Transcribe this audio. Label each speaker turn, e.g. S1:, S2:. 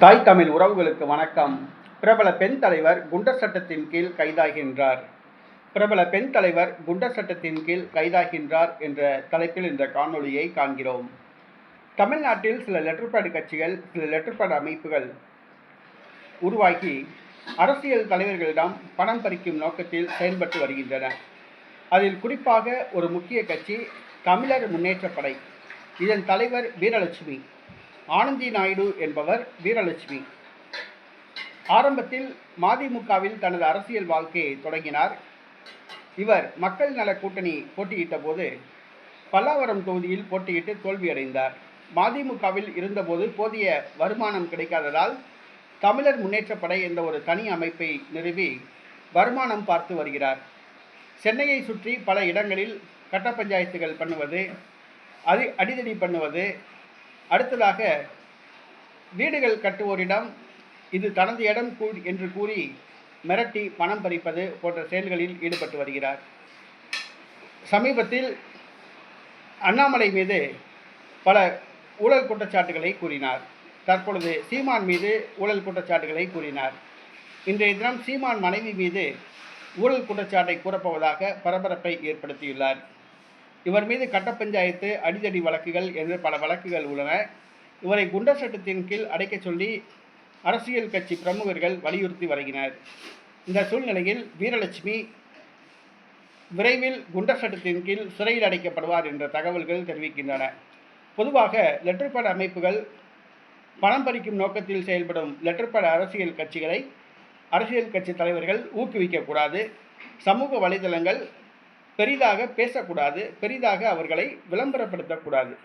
S1: தாய் தமிழ் உறவுகளுக்கு வணக்கம். பிரபல பெண் தலைவர் குண்டர் சட்டத்தின் கீழ் கைதாகின்றார். பிரபல பெண் தலைவர் குண்டர் சட்டத்தின் கீழ் கைதாகின்றார் என்ற தலைப்பில் இந்த காணொளியை காண்கிறோம். தமிழ்நாட்டில் சில லெட்டர்பேட் கட்சிகள், சில லெட்டர்பேட் அமைப்புகள் உருவாகி அரசியல் தலைவர்களிடம் பணம் பறிக்கும் நோக்கத்தில் செயல்பட்டு வருகின்றன. அதில் குறிப்பாக ஒரு முக்கிய கட்சி தமிழர் முன்னேற்றப் படை. இதன் தலைவர் வீரலட்சுமி. ஆனந்தி நாயுடு என்பவர் வீரலட்சுமி. ஆரம்பத்தில் மதிமுகவில் தனது அரசியல் வாழ்க்கையை தொடங்கினார். இவர் மக்கள் நல கூட்டணி போட்டியிட்ட போது பல்லாவரம் தொகுதியில் போட்டியிட்டு தோல்வியடைந்தார். மதிமுகவில் இருந்தபோது போதிய வருமானம் கிடைக்காததால் தமிழர் முன்னேற்றப் படை என்ற ஒரு தனி அமைப்பை நிறுவி வருமானம் பார்த்து வருகிறார். சென்னையை சுற்றி பல இடங்களில் கட்ட பஞ்சாயத்துகள் பண்ணுவது, அடிதடி பண்ணுவது, அடுத்ததாக வீடுகள் கட்டுவோரிடம் இது தனது இடம் என்று கூறி மிரட்டி பணம் பறிப்பது போன்ற செயல்களில் ஈடுபட்டு வருகிறார். சமீபத்தில் அண்ணாமலை மீது பல ஊழல் குற்றச்சாட்டுகளை கூறினார். தற்பொழுது சீமான் மீது ஊழல் குற்றச்சாட்டுகளை கூறினார். இன்றைய தினம் சீமான் மனைவி மீது ஊழல் குற்றச்சாட்டை கூறப்போவதாக பரபரப்பை ஏற்படுத்தியுள்ளார். இவர் மீது கட்ட பஞ்சாயத்து, அடிதடி வழக்குகள் என்று பல வழக்குகள் உள்ளன. இவரை குண்டர் சட்டத்தின் கீழ் அடைக்க சொல்லி அரசியல் கட்சி பிரமுகர்கள் வலியுறுத்தி வருகின்றனர். இந்த சூழ்நிலையில் வீரலட்சுமி விரைவில் குண்டர் சட்டத்தின் கீழ் சிறையில் அடைக்கப்படுவார் என்ற தகவல்கள் தெரிவிக்கின்றன. பொதுவாக லெட்டர்பேட் அமைப்புகள் பணம் பறிக்கும் நோக்கத்தில் செயல்படும் லெட்டர்பேட் அரசியல் கட்சிகளை அரசியல் கட்சி தலைவர்கள் ஊக்குவிக்கக்கூடாது. சமூக வலைதளங்கள் பெரிதாக பேசக்கூடாது. பெரிதாக அவர்களை விளம்பரப்படுத்தக்கூடாது.